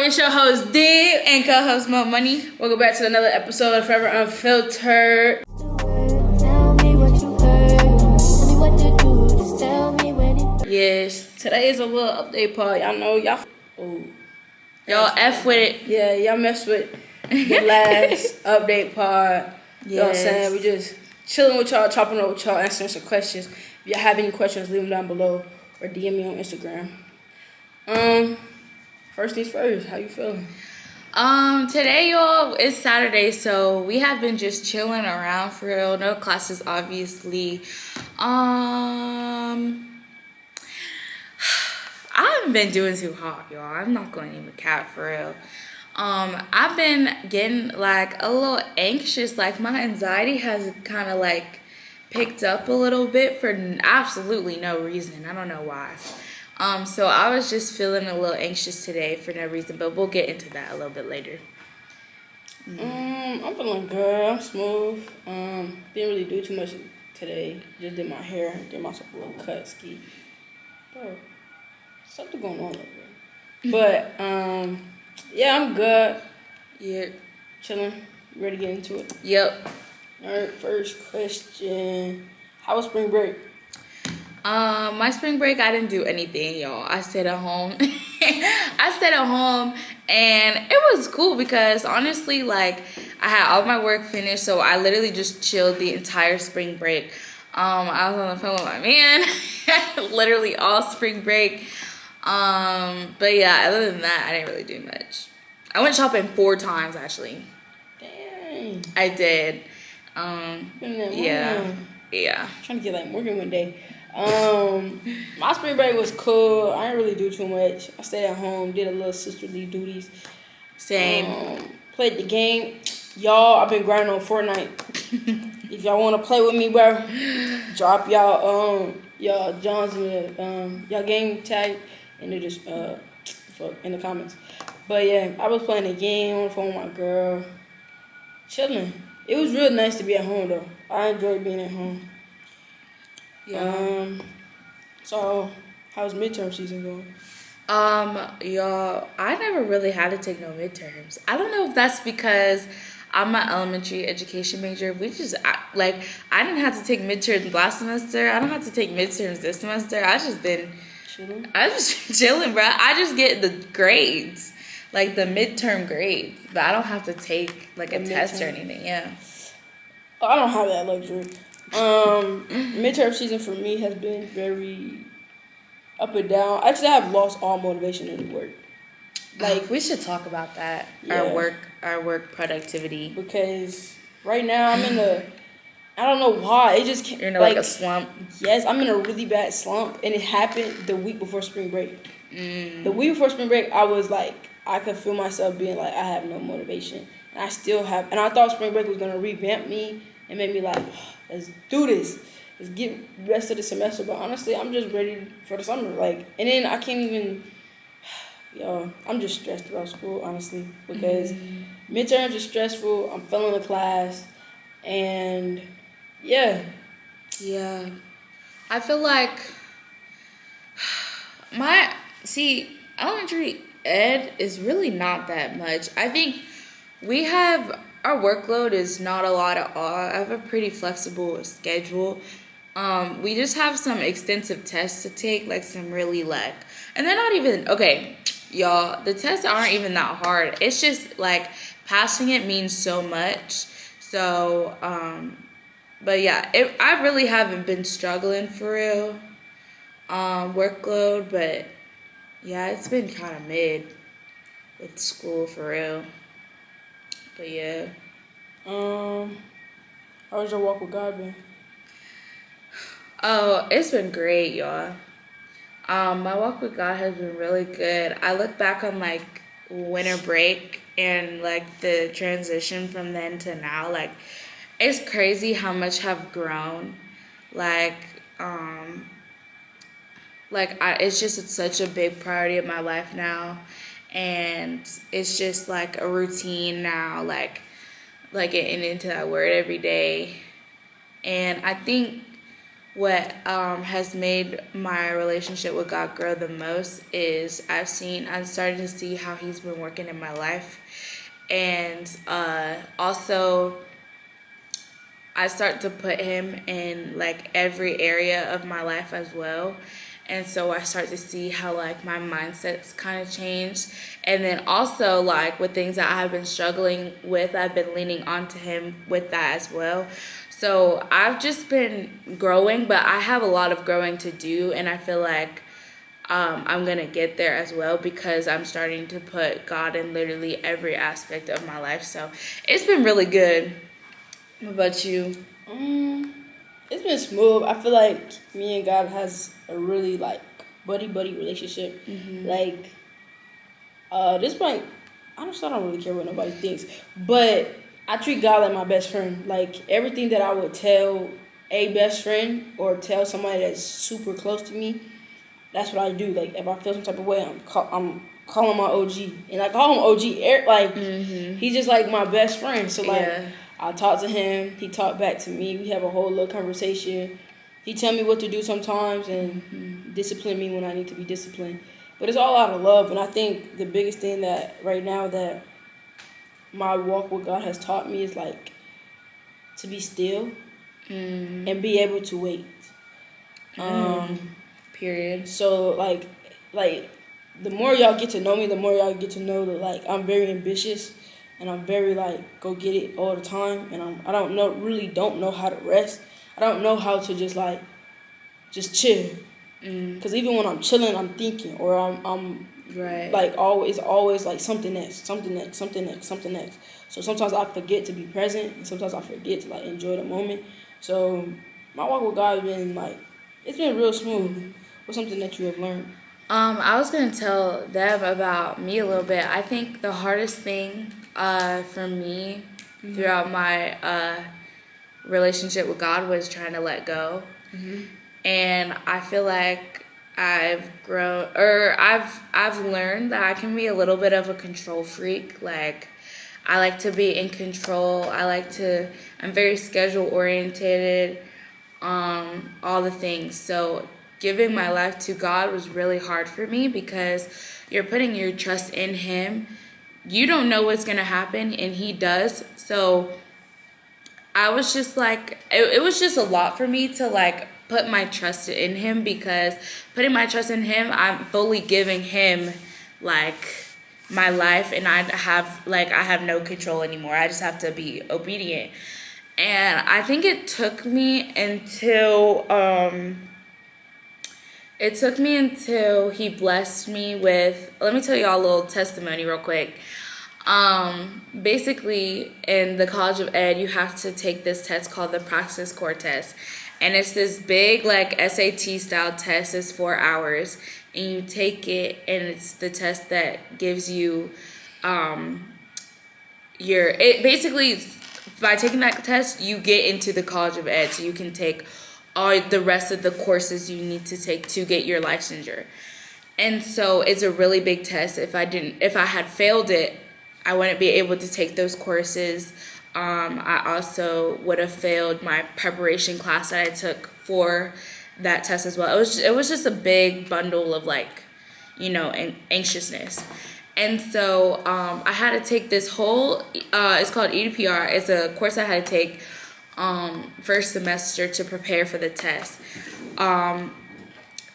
It's your host Dib and co-host Mo Money. Welcome back to another episode of 4Ever Unfiltered. Yes, today is a little update part. Y'all know y'all F with it. Yeah, y'all mess with the last update part. You know what I'm saying? We just chilling with y'all, chopping up with y'all, answering some questions. If y'all have any questions, leave them down below or DM me on Instagram. First things first, how you feeling? Today, y'all, it's Saturday, so we have been just chilling around for real. No classes, obviously. I haven't been doing too hot, y'all. I'm not going to even cap for real. I've been getting like a little anxious. Like my anxiety has kind of like picked up a little bit for absolutely no reason. I don't know why. So I was just feeling a little anxious today for no reason, but we'll get into that a little bit later. I'm feeling good. I'm smooth. Didn't really do too much today. Just did my hair, did myself a little cut ski. Bro, something going on over there. But yeah, I'm good. Yeah, chilling. Ready to get into it? Yep. All right. First question: how was spring break? My spring break, I didn't do anything, y'all. I stayed at home. I stayed at home, and it was cool because honestly, like, I had all my work finished, so I literally just chilled the entire spring break. I was on the phone with my man, literally all spring break. But yeah, other than that, I didn't really do much. I went shopping 4 times, actually. Dang. I did. Yeah. I'm trying to get like working one day. My spring break was cool. I didn't really do too much. I stayed at home, did a little sisterly duties. Same. Played the game. Y'all, I've been grinding on Fortnite. If y'all want to play with me, bro, drop y'all Johns in the y'all game tag and they just in the comments. But yeah, I was playing the game on the phone with my girl, chilling. It was real nice to be at home though. I enjoyed being at home. Yeah. So how's midterm season going? Y'all, I never really had to take no midterms. I don't know if that's because I'm an elementary education major. I didn't have to take midterms last semester. I don't have to take midterms this semester. I just been chilling, bro. I just get the grades, like the midterm grades, but I don't have to take like a test or anything. Yeah. I don't have that luxury. Midterm season for me has been very up and down. Actually, I have lost all motivation in work. Like we should talk about that. Yeah. Our work productivity. Because right now I'm in I don't know why. It just You're in like a slump. Yes, I'm in a really bad slump, and it happened the week before spring break. The week before spring break, I was like, I could feel myself being like, I have no motivation, and I still have. And I thought spring break was gonna revamp me and make me like, let's do this. Let's get the rest of the semester. But honestly, I'm just ready for the summer. Like, and then I can't even. Yo, I'm just stressed about school, honestly, because midterms are stressful. I'm failing the class, and yeah. I feel like elementary ed is really not that much. I think our workload is not a lot at all. I have a pretty flexible schedule. We just have some extensive tests to take, like some really and they're not even, okay, y'all, the tests aren't even that hard. It's just like passing it means so much. So, but yeah, I really haven't been struggling for real, workload, but yeah, it's been kind of mid with school for real. But yeah. How's your walk with God been? Oh, it's been great, y'all. My walk with God has been really good. I look back on like winter break and like the transition from then to now, like it's crazy how much I've grown. It's such a big priority of my life now, and it's just like a routine now, like getting into that word every day. And I think what has made my relationship with God grow the most is I'm starting to see how He's been working in my life. And also, I start to put Him in like every area of my life as well. And so I start to see how like my mindset's kind of changed. And then also like with things that I've been struggling with, I've been leaning onto Him with that as well. So I've just been growing, but I have a lot of growing to do. And I feel like I'm going to get there as well because I'm starting to put God in literally every aspect of my life. So it's been really good. What about you? It's been smooth. I feel like me and God has a really like buddy relationship. Like this point, I don't really care what nobody thinks, but I treat God like my best friend. Like everything that I would tell a best friend or tell somebody that's super close to me, that's what I do. Like if I feel some type of way, I'm calling my OG, and I call him OG. Like he's just like my best friend. So like I talk to him, he talk back to me. We have a whole little conversation. He tell me what to do sometimes and discipline me when I need to be disciplined. But it's all out of love, and I think the biggest thing that right now that my walk with God has taught me is like to be still and be able to wait. Period. So like the more y'all get to know me, the more y'all get to know that like I'm very ambitious and I'm very like go get it all the time, and I don't know how to rest. I don't know how to just chill. Because even when I'm chilling, I'm thinking, or I'm right. like always like something next. So sometimes I forget to be present, and sometimes I forget to like enjoy the moment. So my walk with God has been like, it's been real smooth. What's something that you have learned? I was gonna tell Deb about me a little bit. I think the hardest thing for me throughout my relationship with God was trying to let go. And I feel like I've grown, or I've learned that I can be a little bit of a control freak. Like I like to be in control. I'm very schedule oriented, all the things. So giving my life to God was really hard for me because you're putting your trust in Him. You don't know what's gonna happen, and He does. So I was just like, it was just a lot for me to like put my trust in Him, because putting my trust in Him, I'm fully giving Him like my life, and I have no control anymore. I just have to be obedient. And I think it took me until He blessed me with, let me tell y'all a little testimony real quick. Basically in the College of Ed, you have to take this test called the Practice Core Test. And it's this big like SAT style test. It's 4 hours, and you take it, and it's the test that gives you basically by taking that test you get into the College of Ed, so you can take all the rest of the courses you need to take to get your licensure. And so it's a really big test. If I had failed it, I wouldn't be able to take those courses. I also would have failed my preparation class that I took for that test as well. It was just a big bundle of like, anxiousness. And so I had to take this whole, it's called EDPR. It's a course I had to take first semester to prepare for the test.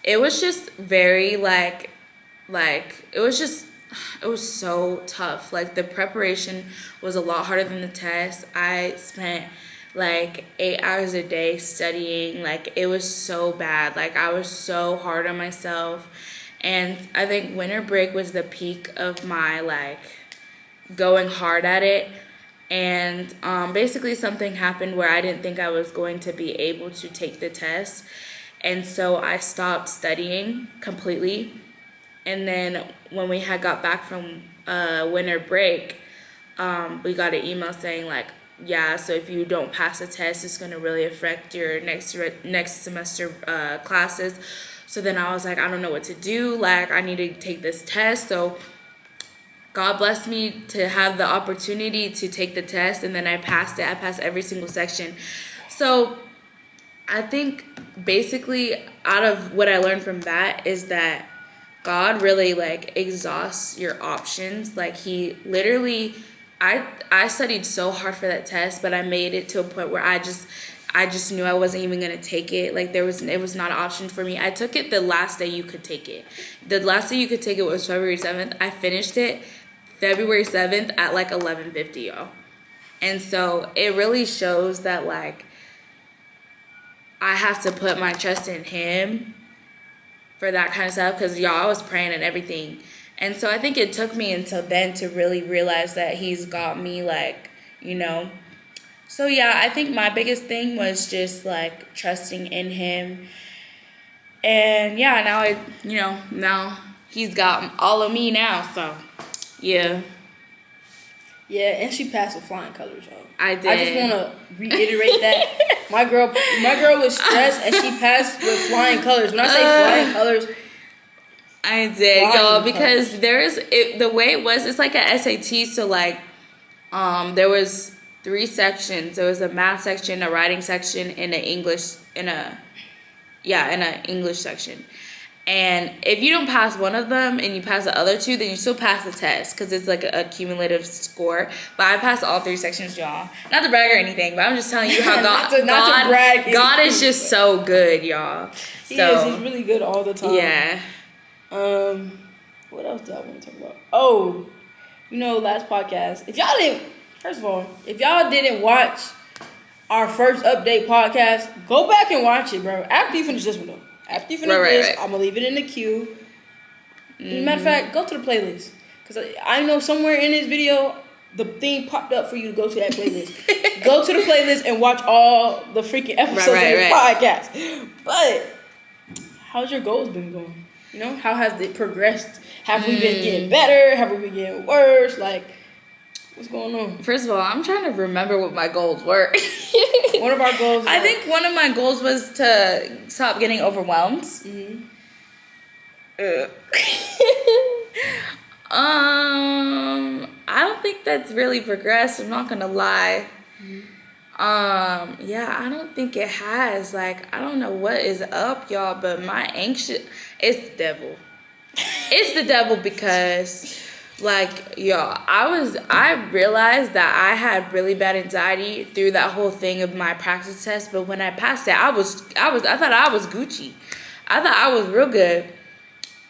It was just very it was so tough. Like the preparation was a lot harder than the test. I spent like 8 hours a day studying. Like it was so bad. Like I was so hard on myself. And I think winter break was the peak of my like going hard at it. And basically something happened where I didn't think I was going to be able to take the test. And so I stopped studying completely. And then when we had got back from winter break, we got an email saying like, yeah, so if you don't pass the test, it's going to really affect your next semester classes. So then I was like, I don't know what to do. Like, I need to take this test. So God blessed me to have the opportunity to take the test, and then I passed it. I passed every single section. So I think basically out of what I learned from that is that God really like exhausts your options. Like he literally, I studied so hard for that test, but I made it to a point where I just knew I wasn't even gonna take it. Like it was not an option for me. I took it the last day you could take it. The last day you could take it was February 7th. I finished it February 7th at like 11:50, y'all. And so it really shows that like I have to put my trust in him for that kind of stuff, because y'all, I was praying and everything. And so I think it took me until then to really realize that he's got me, like, you know. So yeah, I think my biggest thing was just like trusting in him. And yeah, now he's got all of me now, so yeah. Yeah, and she passed with flying colors, y'all. I did. I just want to reiterate that. My girl was stressed, and she passed with flying colors. When I say flying colors, I did, y'all, because the way it was, it's like a SAT. So like, there was 3 sections. There was a math section, a writing section, and an English section. And if you don't pass one of them and you pass the other 2, then you still pass the test, because it's like a cumulative score. But I passed all 3 sections, y'all. Not to brag or anything, but I'm just telling you how not to brag. God is just so good, y'all. He is. He's really good all the time. Yeah. What else do I want to talk about? Oh, last podcast. If y'all didn't watch our first update podcast, go back and watch it, bro. After you finish this one, though. After you finish this, I'm going to leave it in the queue. Mm-hmm. Matter of fact, go to the playlist. Because I know somewhere in this video, the thing popped up for you to go to that playlist. Go to the playlist and watch all the freaking episodes of this podcast. But, how's your goals been going? How has it progressed? Have we been getting better? Have we been getting worse? Like, what's going on? First of all, I'm trying to remember what my goals were. One of our goals. I think one of my goals was to stop getting overwhelmed. Mm-hmm. I don't think that's really progressed. I'm not gonna lie. Mm-hmm. Yeah, I don't think it has. Like, I don't know what is up, y'all, but it's the devil. It's the devil because, like, y'all, I realized that I had really bad anxiety through that whole thing of my practice test, but when I passed it, I thought I was Gucci. I thought I was real good.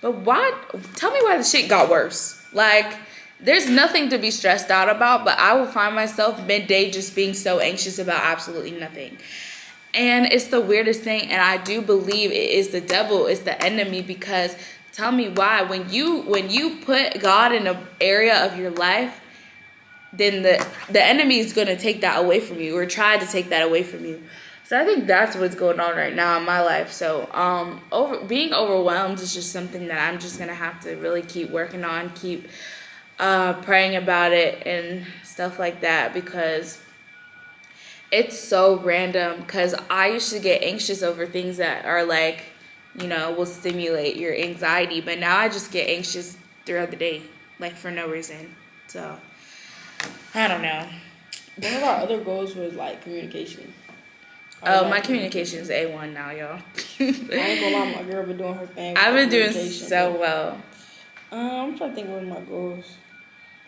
But tell me why the shit got worse. Like, there's nothing to be stressed out about, but I will find myself midday just being so anxious about absolutely nothing. And it's the weirdest thing, and I do believe it is the devil, it's the enemy, because tell me why. When you put God in an area of your life, then the enemy is going to take that away from you, or try to take that away from you. So I think that's what's going on right now in my life. So being overwhelmed is just something that I'm just going to have to really keep working on, keep praying about it and stuff like that, because it's so random. Because I used to get anxious over things that are like, will stimulate your anxiety. But now I just get anxious throughout the day, like for no reason. So, I don't know. One of our other goals was like communication. My communication is A1 now, y'all. I ain't gonna lie, my girl been doing her thing. I've been doing so well. I'm trying to think of one of my goals.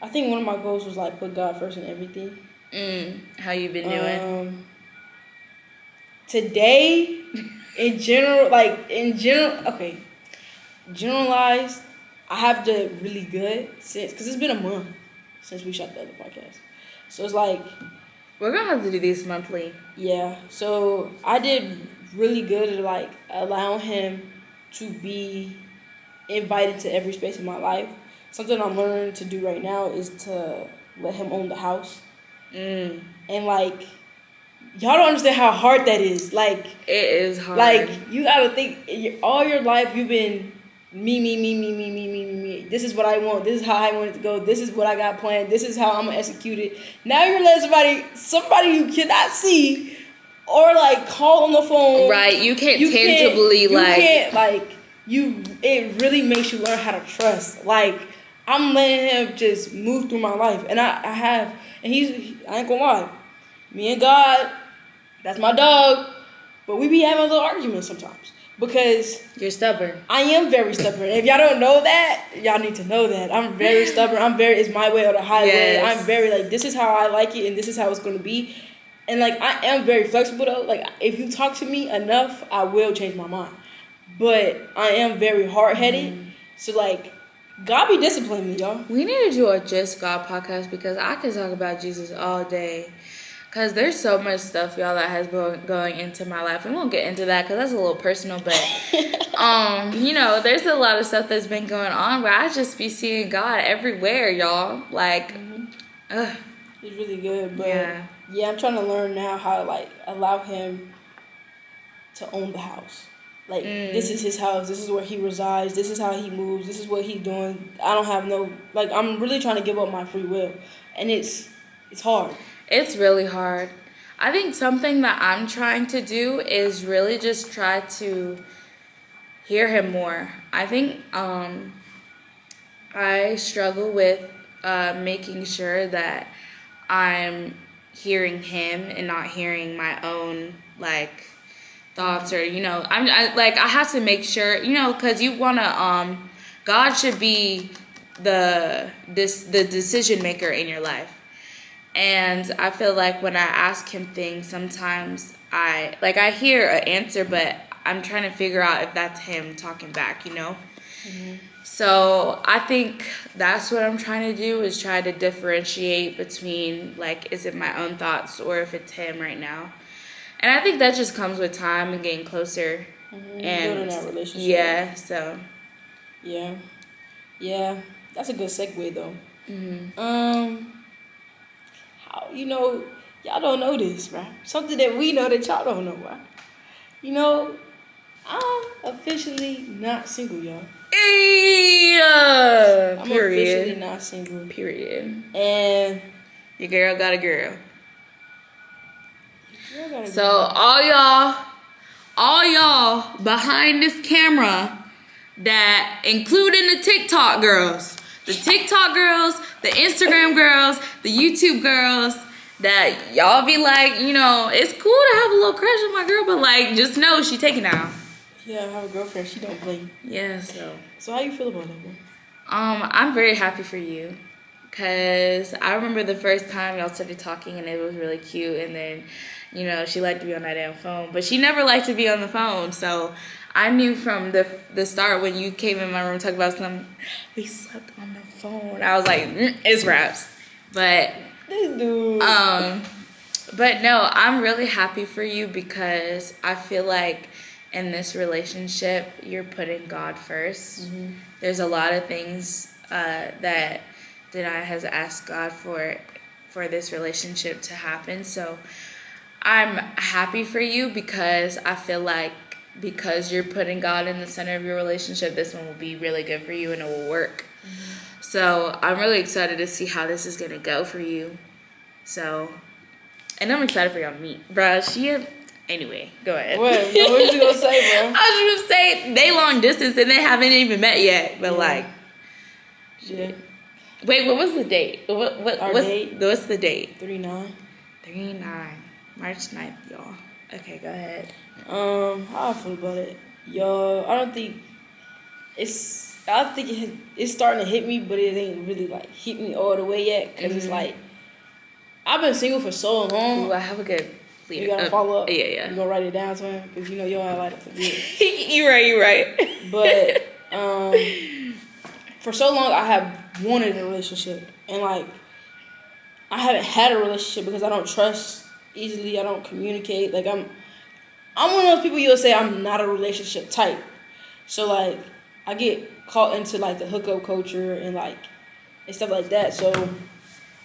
I think one of my goals was like put God first in everything. How you been doing? Today, generalized, I have the really good since, because it's been a month since we shot the other podcast. So it's like, we're gonna have to do these monthly. Yeah. So I did really good at like allowing him to be invited to every space in my life. Something I'm learning to do right now is to let him own the house. And like, y'all don't understand how hard that is. Like, it is hard. Like, you gotta think, all your life you've been me. This is what I want. This is how I want it to go. This is what I got planned. This is how I'm gonna execute it. Now you're letting somebody you cannot see or like call on the phone. Right. You can't tangibly it really makes you learn how to trust. Like, I'm letting him just move through my life, and I ain't gonna lie, me and God, that's my dog. but we be having a little arguments sometimes because You're stubborn. I am very stubborn. If y'all don't know that, y'all need to know that. I'm very stubborn. It's my way or the highway. Yes. I'm very like, this is how I like it and this is how it's going to be. And like, I am very flexible though. Like, if you talk to me enough, I will change my mind. But I am very hard-headed. So like, God be disciplining me, y'all. We need to do a Just God podcast because I could talk about Jesus all day. Because there's so much stuff, y'all, that has been going into my life. And we won't get into that because that's a little personal. But, there's a lot of stuff that's been going on where I just be seeing God everywhere, y'all. Like, It's really good. But yeah, I'm trying to learn now how to, like, allow him to own the house. Like, this is his house. This is where he resides. This is how he moves. This is what he's doing. I don't have no... Like, I'm really trying to give up my free will. And it's hard. It's really hard. I think something that I'm trying to do is really just try to hear him more. I think I struggle with making sure that I'm hearing him and not hearing my own, like, thoughts or, I have to make sure, because you want to, God should be the decision maker in your life. And I feel like when I ask him things, sometimes I hear an answer, but I'm trying to figure out if that's him talking back, So I think that's what I'm trying to do is try to differentiate between, like, is it my own thoughts or if it's him right now. And I think that just comes with time and getting closer. And building that relationship. Yeah, so. Yeah. That's a good segue, though. Y'all don't know this, right? Something that we know that y'all don't know, right? I'm officially not single, y'all. I'm officially not single. Period. And your girl got a girl. So all y'all behind this camera that, including the TikTok girls, the Instagram girls, the YouTube girls, that y'all be like, it's cool to have a little crush on my girl, but like, just know she taking now. Yeah, I have a girlfriend. She don't play. Yeah, so. So how you feel about that, bro? I'm very happy for you. Because I remember the first time y'all started talking and it was really cute. And then, she liked to be on that damn phone. But she never liked to be on the phone. So I knew from the start when you came in my room talking about we slept on the phone. I was like, it's raps. But, this dude. But no, I'm really happy for you because I feel like in this relationship, you're putting God first. There's a lot of things that I has asked God for this relationship to happen. So I'm happy for you because I feel like because you're putting God in the center of your relationship, this one will be really good for you and it will work. So I'm really excited to see how this is going to go for you. So, and I'm excited for y'all to meet. Bruh, anyway, go ahead. What you going to say, bro? I was going to say they long distance and they haven't even met yet. But Yeah. Wait, what was the date? What's the date? 3/9. 3/9. March 9th, y'all. Okay, go ahead. How I feel about it, y'all. I think it's starting to hit me, but it ain't really like hit me all the way yet. Cause it's like I've been single for so long. Ooh, I have a good leader. You gotta follow up. Yeah. You gonna write it down to him, cause you I like to forget. You're right. But for so long I have wanted a relationship, and like I haven't had a relationship because I don't trust easily. I don't communicate. Like I'm one of those people you'll say I'm not a relationship type. So like I get caught into like the hookup culture and stuff like that. So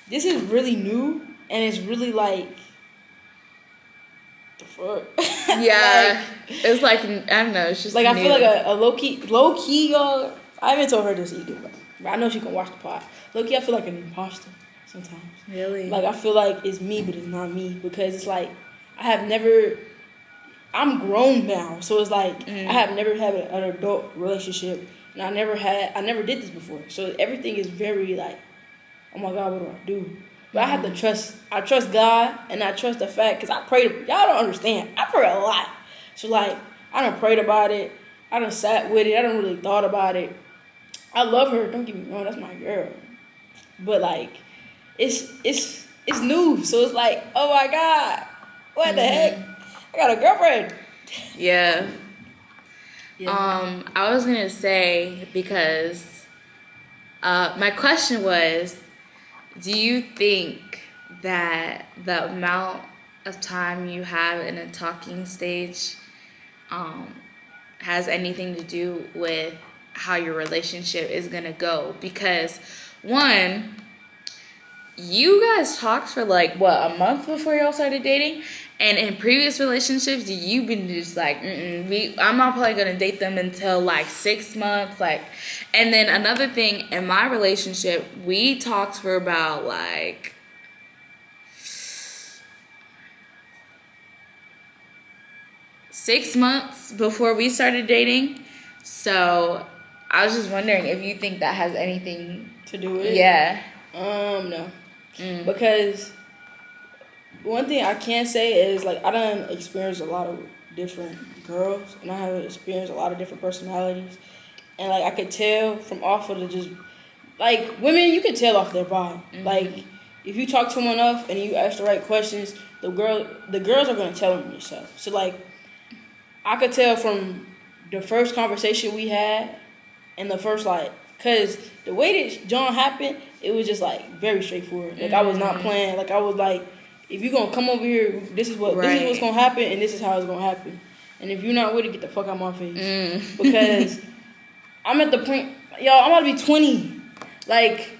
this is really new, and it's really like the fuck. Yeah, it's like I don't know. It's just like new. I feel like a low key, y'all. I haven't told her this either, but I know she can watch the pod. Low key, I feel like an imposter sometimes. Really? Like I feel like it's me, but it's not me because it's like I'm grown now, so it's like I have never had an adult relationship, and I never did this before. So everything is very like, oh my God, what do I do? But I have to trust. I trust God, and I trust the fact because I pray. Y'all don't understand. I pray a lot. So like I done prayed about it. I done sat with it. I done really thought about it. I love her. Don't get me wrong. That's my girl. But like, it's new. So it's like, oh my God, what the heck? I got a girlfriend. Yeah. Yeah. I was gonna say, because my question was, do you think that the amount of time you have in a talking stage has anything to do with how your relationship is gonna go? Because one, you guys talked for like what, a month before y'all started dating, and in previous relationships you've been just like, I'm not probably gonna date them until like 6 months, like. And then another thing, in my relationship we talked for about like 6 months before we started dating. So I was just wondering if you think that has anything To do with it? Yeah. No. Because one thing I can say is like I done experienced a lot of different girls, and I have experienced a lot of different personalities, and like I could tell from off of the just like women, you can tell off their vibe. Like if you talk to them enough and you ask the right questions, the girls are gonna tell them yourself. So like I could tell from the first conversation we had and the first like, cause the way that John happened, it was just like very straightforward. Like I was not playing. Like I was like, if you gonna come over here, this is what's gonna happen, and this is how it's gonna happen. And if you're not with it, get the fuck out my face. Because I'm at the point, y'all, I'm about to be 20. Like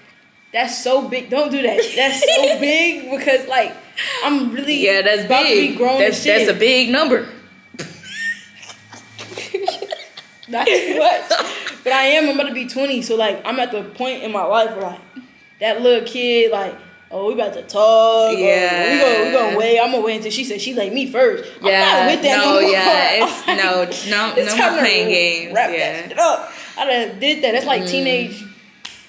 that's so big. Don't do that. That's so big because like I'm really that's about big. to be grown as shit. That's a big number. Not too much. But I'm about to be 20, so like I'm at the point in my life where like that little kid, like, oh, we about to talk. Yeah. We gonna wait. I'm gonna wait until she said she like me first. I'm not with that no more. It's no more playing games. Wrap that shit up. I done did that. That's like teenage.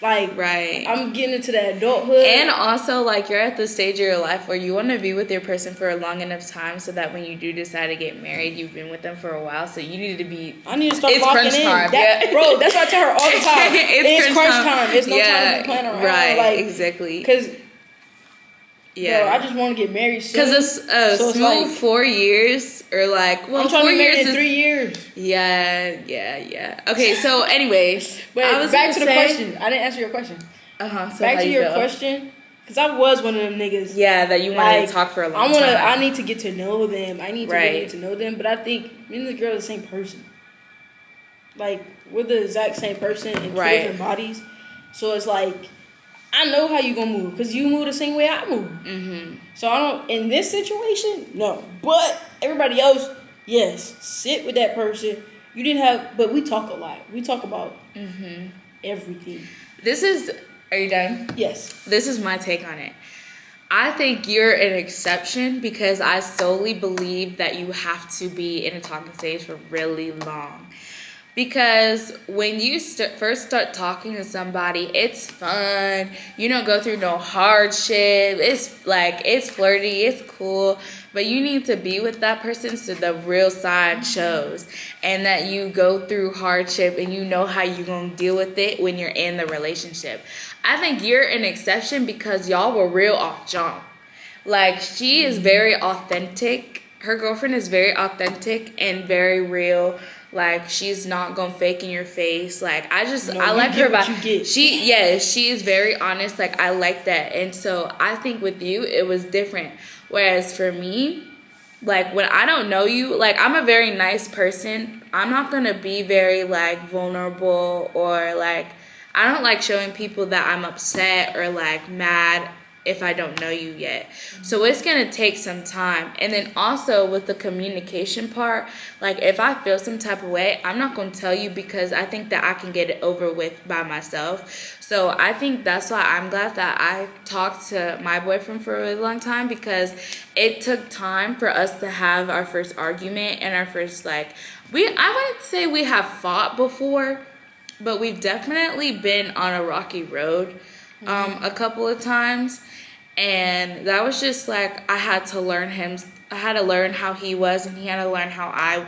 Like, right. I'm getting into that adulthood. And also, like, you're at the stage of your life where you want to be with your person for a long enough time so that when you do decide to get married, you've been with them for a while. So you need to be... I need to start it's locking crunch in. time. Bro, that's what I tell her all the time. It's crunch time. It's no time to be playing around. Right, like, exactly. Because... Yeah, bro, I just want to get married soon. Because it's smooth like, 4 years or like, well, I'm trying 4 to be married years in 3 years. Yeah. Okay, so anyways, but back to the question. I didn't answer your question. So back to your question, because I was one of them niggas. Yeah, that you wanted to talk for a long time. I need to get to know them. I need to really get to know them. But I think me and the girl are the same person. Like we're the exact same person in two different bodies. So it's like. I know how you gonna move because you move the same way I move. So I don't in this situation, no. But everybody else, yes, sit with that person. You didn't have, but we talk a lot. We talk about everything. Are you done? Yes. This is my take on it. I think you're an exception because I solely believe that you have to be in a talking stage for really long. Because when you first start talking to somebody, it's fun. You don't go through no hardship. It's like, it's flirty, it's cool. But you need to be with that person so the real side shows. And that you go through hardship and you know how you're going to deal with it when you're in the relationship. I think you're an exception because y'all were real off jump. Like, she is very authentic. Her girlfriend is very authentic and very real. Like, she's not gonna fake in your face. Like, I like her about she is very honest. Like, I like that. And so I think with you it was different. Whereas for me, like when I don't know you, like I'm a very nice person. I'm not gonna be very like vulnerable or like I don't like showing people that I'm upset or like mad if I don't know you yet. So it's going to take some time. And then also with the communication part, like if I feel some type of way, I'm not going to tell you because I think that I can get it over with by myself. So I think that's why I'm glad that I talked to my boyfriend for a really long time because it took time for us to have our first argument and our first I wouldn't say we have fought before, but we've definitely been on a rocky road a couple of times. And that was just like I had to learn how he was and he had to learn how I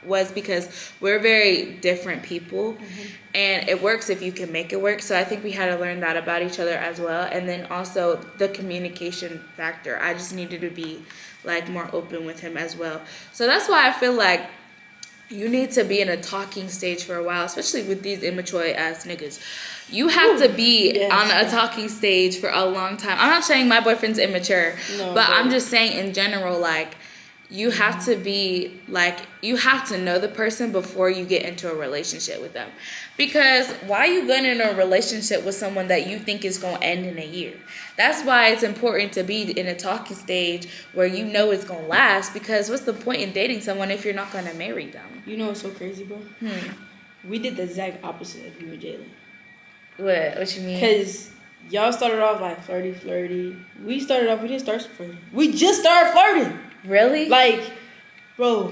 was because we're very different people, and it works if you can make it work. So I think we had to learn that about each other as well. And then also the communication factor. I just needed to be like more open with him as well. So that's why I feel like you need to be in a talking stage for a while, especially with these immature ass niggas. You have to be on a talking stage for a long time. I'm not saying my boyfriend's immature, but I'm just saying in general, like, you have to be, like, you have to know the person before you get into a relationship with them. Because why are you going in a relationship with someone that you think is going to end in a year? That's why it's important to be in a talking stage where you know it's going to last. Because what's the point in dating someone if you're not going to marry them? You know what's so crazy, bro? We did the exact opposite of you and Jalen. What you mean? Because y'all started off like flirty. We didn't start flirting. We just started flirting. Really? Like, bro,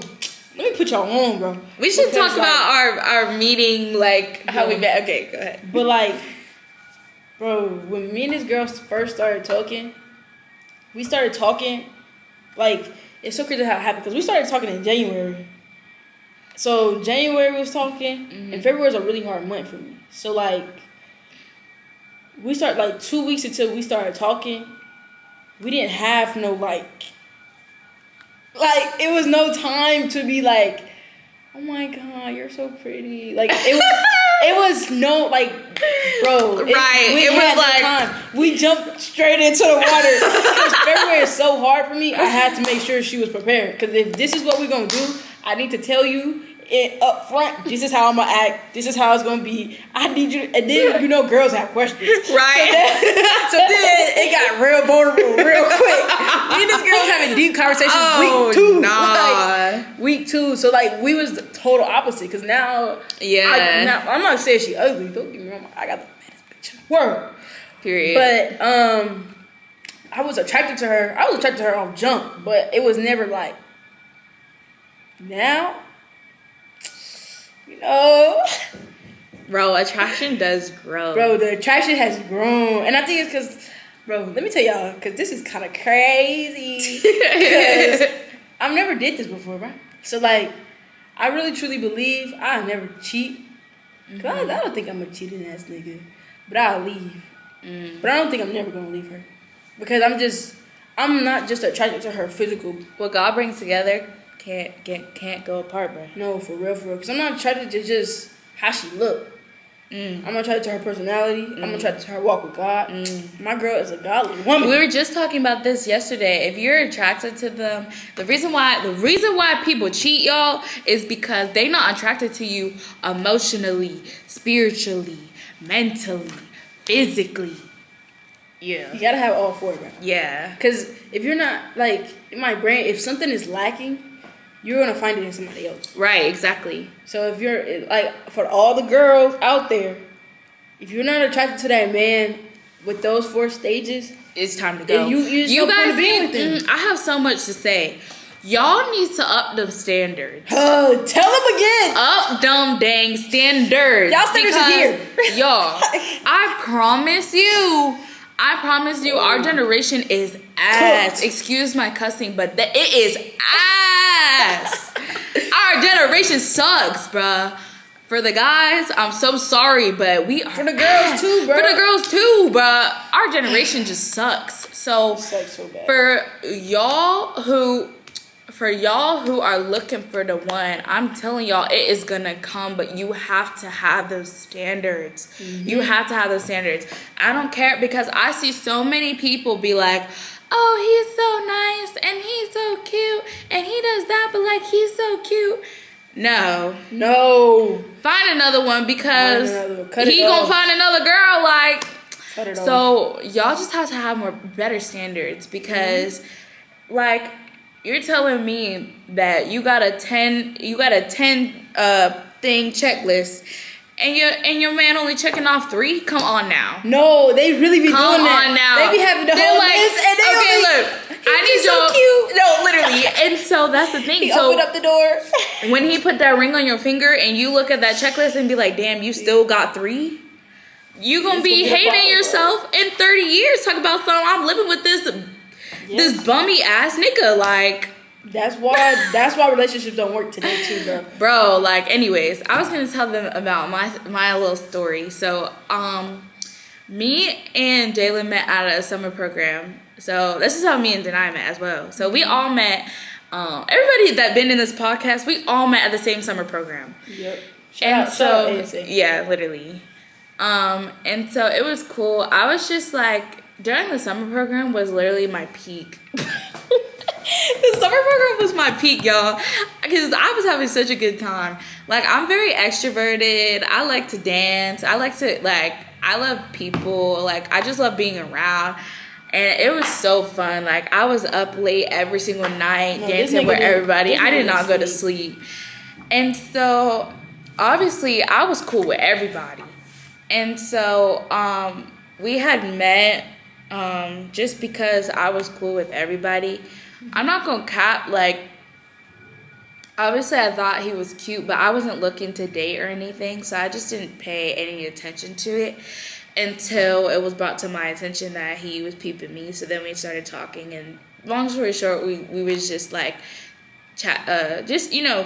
let me put y'all on, bro. We should talk about our meeting, like, how we met. Okay, go ahead. But, like, bro, when me and this girl first started talking, like, it's so crazy how it happened. Because we started talking in January. So, January we was talking, and February was a really hard month for me. So, like, we started, like, 2 weeks until we started talking. We didn't have no, like, it was no time to be like, oh my God, you're so pretty. Like, it was no, like, bro. It was like, time. We jumped straight into the water. Because February is so hard for me, I had to make sure she was prepared. Because if this is what we're going to do, I need to tell you it up front. This is how I'm going to act. This is how it's going to be. I need you. And then, you know, girls have questions. Right. So then it got real vulnerable real quick. Me and this girl was having deep conversations week 2. Nah. Like, week 2. So, like, we was the total opposite. Because now, I'm not saying she ugly. Don't get me wrong. I got the baddest bitch in the world. Period. But I was attracted to her. I was attracted to her off jump. But it was never like, now, you know. Bro, attraction does grow. Bro, the attraction has grown. And I think it's because, bro, let me tell y'all, because this is kind of crazy. Because I've never did this before, bro. So, like, I really, truly believe I'll never cheat. Because I don't think I'm a cheating ass nigga. But I'll leave. But I don't think I'm never going to leave her. Because I'm not just attracted to her physical. What God brings together can't go apart, bro. No, for real. Because I'm not attracted to just how she look. I'm attracted to her personality. I'm attracted to her walk with God. My girl is a godly woman. We were just talking about this yesterday. If you're attracted to them, the reason why people cheat, y'all, is because they're not attracted to you emotionally, spiritually, mentally, physically. Yeah. You gotta have all 4, bro. Yeah. Because if you're not, like, in my brain, if something is lacking, you're gonna find it in somebody else. Right, exactly. So if you're, like, for all the girls out there, if you're not attracted to that man with those 4 stages, it's time to go. You guys think, I have so much to say. Y'all need to up them standards. Tell them again. Up them dang standards. Y'all standards is here. Y'all, I promise you, our generation is ass. Cooked. Excuse my cussing, but it is ass. Our generation sucks, bruh. For the guys, I'm so sorry, but we are. For the girls too, bro. For the girls too, bruh. Our generation just sucks. So, sucks so bad. for y'all who are looking for the one, I'm telling y'all, it is gonna come, but you have to have those standards. You have to have those standards. I don't care, because I see so many people be like, oh, he's so nice, and he's so cute, and he does that, but, like, he's so cute. No. Find another one, because he gonna find another girl, like. Cut it so, y'all just have to have better standards, because, like, you're telling me that you got a 10 thing checklist, and your man only checking off 3? Come on now. No, they really be doing that. Come on now. They be having the whole list, and they okay, look, I need so y'all. cute. No, literally, and so that's the thing. He so opened up the door. when he put that ring on your finger, and you look at that checklist and be like, "Damn, you still got 3." You gonna be hating yourself in 30 years. Talk about something. I'm living with this bummy ass nigga. Like, That's why relationships don't work today too, bro. Bro, like, anyways, I was gonna tell them about my little story. So, me and Jalen met at a summer program. So this is how me and Denai met as well. So we all met. Everybody that been in this podcast, we all met at the same summer program. Yep. Shout out ASA. Yeah, literally. And so it was cool. I was just like, during the summer program was literally my peak. The summer program was my peak, y'all, because I was having such a good time. Like, I'm very extroverted. I like to dance. I love people. Like, I just love being around. And it was so fun. Like, I was up late every single night dancing with everybody. I did not go to sleep. And so, obviously, I was cool with everybody. And so, we had met just because I was cool with everybody. I'm not gonna cap, like, obviously I thought he was cute, but I wasn't looking to date or anything, so I just didn't pay any attention to it until it was brought to my attention that he was peeping me. So then we started talking, and long story short, we was just like just, you know,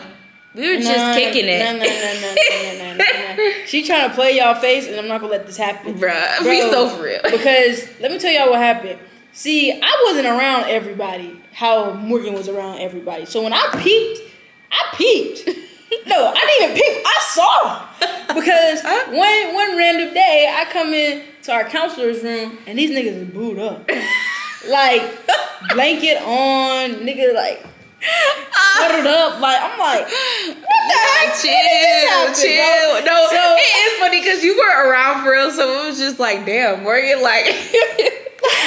we were just kicking it. No. She trying to play y'all face, and I'm not gonna let this happen. Bruh, be so for real. Because let me tell y'all what happened. See, I wasn't around everybody how Morgan was around everybody. So when I peeped. No, I didn't even peep. I saw. Because one random day, I come in to our counselor's room, and these niggas is booed up. Like, blanket on, nigga, like, cuddled up. Like, I'm like, what the heck? Chill. No, so, it is funny because you weren't around for real, so it was just like, damn, Morgan, like...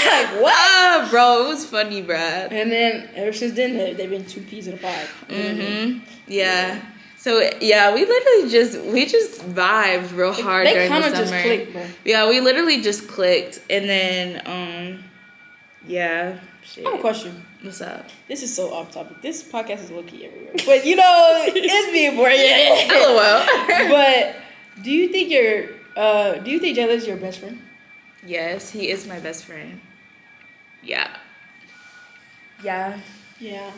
Like, what? Bro, it was funny, bro. And then, ever since then, they've been two peas in a pod. Mm-hmm. Yeah. So, yeah, we just vibed real hard during the summer. They kind of just clicked, bro. Yeah, we literally just clicked. And then, yeah. Shit. I have a question. What's up? This is so off topic. This podcast is low-key everywhere. But, you know, it's being boring. Yeah. LOL. But, do you think Jayla's your best friend? Yes, he is my best friend. Yeah. Yeah. Yeah.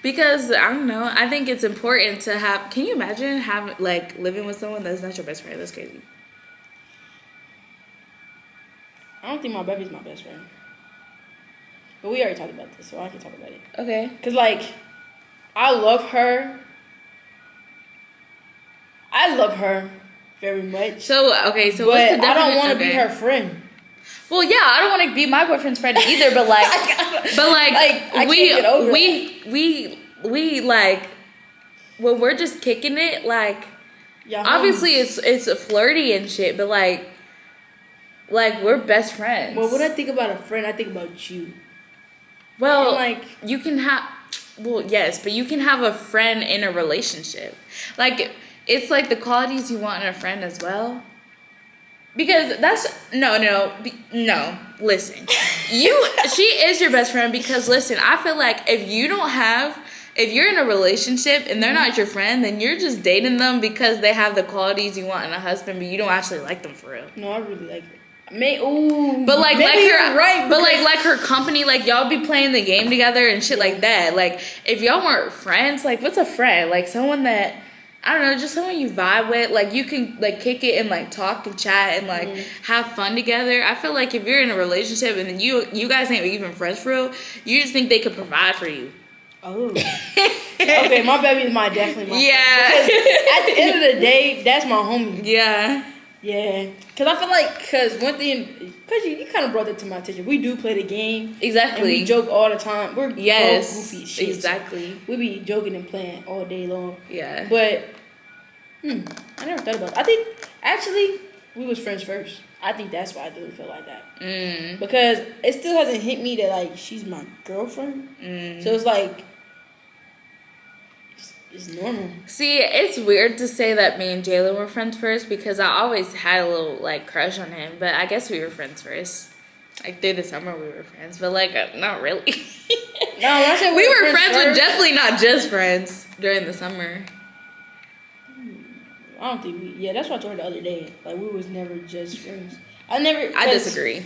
Because, I don't know, I think it's important to have... Can you imagine living with someone that's not your best friend? That's crazy. I don't think my baby's my best friend. But we already talked about this, so I can talk about it. Okay. Because, like, I love her very much. So, okay, so but what's the difference? I don't want to be her friend. Well, yeah, I don't want to be my boyfriend's friend either, but like, I can't get over we like, when we're just kicking it, like, obviously it's a flirty and shit, but like we're best friends. Well, when I think about a friend, I think about you. Well, and like, you can have, well, yes, but you can have a friend in a relationship. Like, it's like the qualities you want in a friend as well. Because that's no. Listen, she is your best friend because listen, I feel like if you're in a relationship and they're not your friend, then you're just dating them because they have the qualities you want in a husband, but you don't actually like them for real. No, I really like it. But like her, right? But like her company, like y'all be playing the game together and shit like that. Like if y'all weren't friends, like what's a friend? Like someone that. I don't know, just someone you vibe with, like you can like kick it and like talk and chat and like have fun together. I feel like if you're in a relationship and then you guys ain't even friends for real, you just think they could provide for you. Oh. Okay, my baby is definitely my friend. Because at the end of the day, that's my homie. Yeah. Yeah. Because I feel like, one thing, because you kind of brought that to my attention. We do play the game. Exactly. And we joke all the time. We're both goofy shit. Exactly. So we be joking and playing all day long. Yeah. But, I never thought about it. I think, actually, we was friends first. I think that's why I didn't feel like that. Because it still hasn't hit me that, like, she's my girlfriend. So it's like, it's normal. See, it's weird to say that me and Jayla were friends first because I always had a little, like, crush on him. But I guess we were friends first. Like, through the summer we were friends. But, like, not really. No, when I said we were friends, we're definitely not just friends during the summer. I don't think yeah, that's what I told her the other day. Like, we was never just friends. I disagree.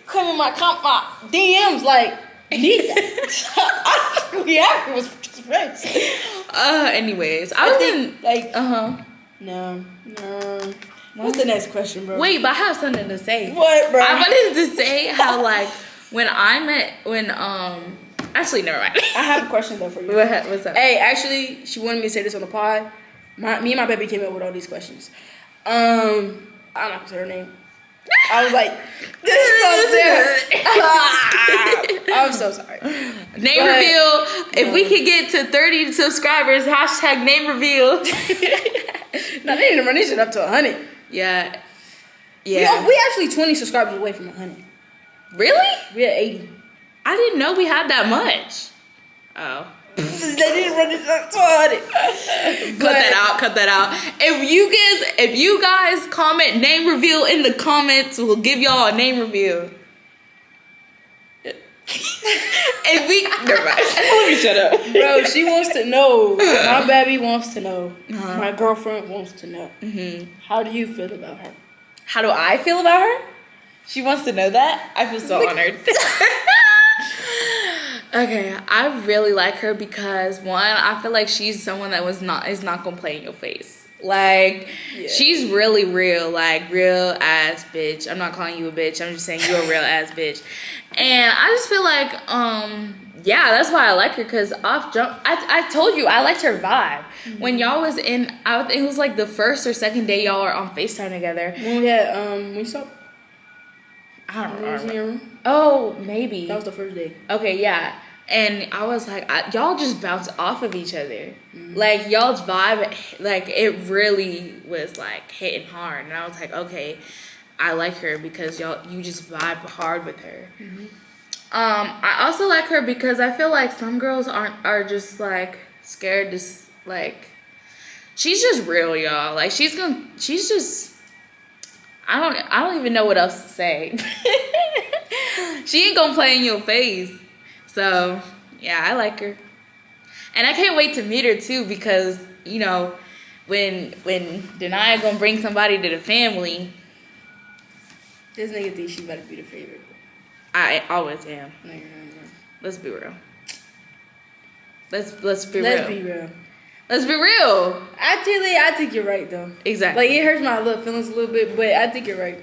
Come in my DMs, like, need that. Yeah, was just friends. Anyways, I was think, like, No. What's the next question, bro? Wait, but I have something to say. What, bro? I wanted to say how like actually never mind. I have a question though for you. What's up? Hey, actually, she wanted me to say this on the pod. Me and my baby came up with all these questions. I'm not gonna say her name. I was like, this is so serious. I'm so sorry. Name reveal. If we could get to 30 subscribers, hashtag name reveal. No, they need to run this shit up to 100. Yeah. We actually 20 subscribers away from 100. Really? We at 80. I didn't know we had that much. Oh. They didn't run this up to 100. Cut that out. If you guys comment name reveal in the comments, we'll give y'all a name reveal. Never mind. Let me shut up. Bro, she wants to know. My baby wants to know. My girlfriend wants to know. How do you feel about her? How do I feel about her? She wants to know that? I feel so honored. Okay, I really like her because one, I feel like she's someone that is not gonna play in your face. Like, she's really real, like real ass bitch. I'm not calling you a bitch. I'm just saying you're a real ass bitch. And I just feel like, that's why I like her. Cause I told you I liked her vibe when y'all was in. I think it was like the first or second day y'all were on FaceTime together. When we had we saw. I don't remember. In your room? Oh, maybe That was the first day. Okay, yeah. And I was like, y'all just bounce off of each other. Like, y'all's vibe, like, it really was, like, hitting hard. And I was like, okay, I like her because you just vibe hard with her. I also like her because I feel like some girls are just, like, scared to, like, she's just real, y'all. Like, she's just, I don't even know what else to say. She ain't gonna play in your face. So, yeah, I like her. And I can't wait to meet her, too, because, you know, when Denia gonna bring somebody to the family. This nigga thinks she better be the favorite. I always am. No, you're not. Let's be real. Let's be Let's real. be real. Let's be real. Actually, I think you're right, though. Exactly. Like, it hurts my little feelings a little bit, but I think you're right.